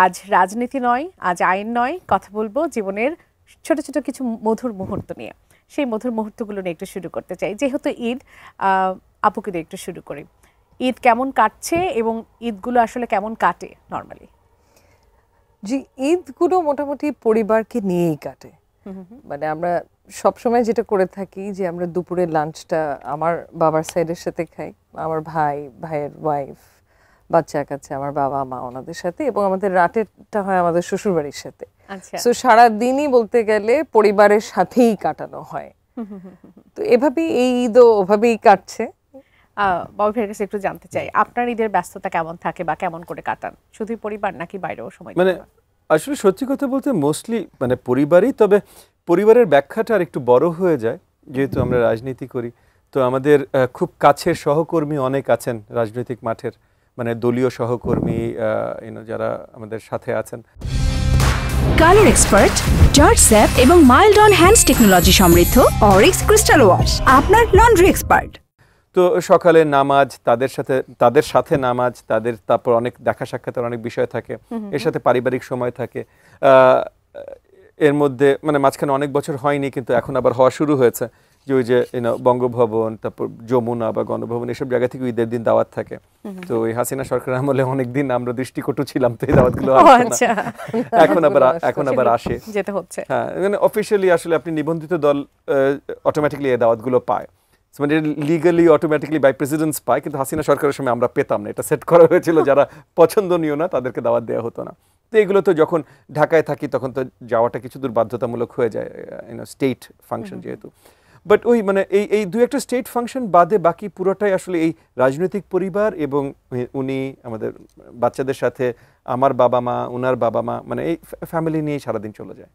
আজ রাজনীতি নয়, আজ আইন নয়, কথা বলবো জীবনের ছোট ছোট কিছু মধুর মুহূর্ত নিয়ে। সেই মধুর মুহূর্তগুলো নিয়ে একটু শুরু করতে চাই। যেহেতু ঈদ, আপুকে দিয়ে একটু শুরু করি। ঈদ কেমন কাটছে এবং ঈদগুলো আসলে কেমন কাটে নর্মালি? জি, ঈদগুলো মোটামুটি পরিবারকে নিয়েই কাটে। মানে আমরা সবসময় যেটা করে থাকি যে আমরা দুপুরের লাঞ্চটা আমার বাবার সাইডের সাথে খাই, আমার ভাইয়ের ওয়াইফ, বাচ্চা কাছে, আমার বাবা মা ওনাদের সাথে, এবং আমাদের রাতেরটা হয় আমাদের শ্বশুরবাড়ির সাথে। তো সারাদিনই বলতে গেলে পরিবারের সাথেই কাটানো হয়। তো এভাবেই এই ঈদও ওভাবেই কাটছে। বাবু ভাইয়ের কাছে একটু জানতে চাই, আপনার ঈদের ব্যস্ততা কেমন থাকে বা কেমন করে কাটান? শুধু পরিবার নাকি বাইরেও সময়? মানে আসলে সত্যি কথা বলতে মোস্টলি মানে পরিবারই, তবে পরিবারের ব্যাখ্যাটা আর একটু বড় হয়ে যায় যেহেতু আমরা রাজনীতি করি। তো আমাদের খুব কাছের সহকর্মী অনেক আছেন রাজনৈতিক মাঠের, মানে দলীয় সহকর্মী যারা আমাদের সাথে আছেন। কালার এক্সপার্ট, জর্জ স্যাপ এবং মাইল্ড অন হ্যান্ডস টেকনোলজি সমৃদ্ধ অরিক্স ক্রিস্টাল ওয়াশ আপনার লন্ড্রি এক্সপার্ট। তো সকালে নামাজ, তাদের সাথে নামাজ, তারপর অনেক দেখা সাক্ষাতের অনেক বিষয় থাকে, এর সাথে পারিবারিক সময় থাকে। এর মধ্যে মানে মাঝখানে অনেক বছর হয়নি, কিন্তু এখন আবার হওয়া শুরু হয়েছে যে ওই যে বঙ্গভবন, তারপর যমুনা বা গণভবন, এসব জায়গা থেকে ঈদের দিন দাওয়াত থাকে। তো ওই হাসিনা সরকার আমলে অনেকদিন আমরা দৃষ্টিকটু ছিলাম, তো এই দাওয়াতগুলো এখন আবার আসে, যেতে হচ্ছে। হ্যাঁ, মানে অফিশিয়ালি আসলে আপনি নিবন্ধিত দল অটোমেটিক্যালি এই দাওয়াতগুলো পায়, মানে লিগালি অটোমেটিক্যালি বাই প্রেসিডেন্টস পায়, কিন্তু হাসিনা সরকারের সময় আমরা পেতাম না। এটা সেট করা হয়েছিল যারা পছন্দনীয় না তাদেরকে দাওয়াত দেওয়া হতো না। তো এগুলো তো যখন ঢাকায় থাকি তখন তো যাওয়াটা কিছু দূর বাধ্যতামূলক হয়ে যায়, স্টেট ফাংশন যেহেতু। বাট ওই মানে এই দু একটা স্টেট ফাংশন বাদে বাকি পুরোটাই আসলে এই রাজনৈতিক পরিবার এবং উনি আমাদের বাচ্চাদের সাথে, আমার বাবা মা, ওনার বাবা মা, মানে এই ফ্যামিলি নিয়েই সারাদিন চলে যায়।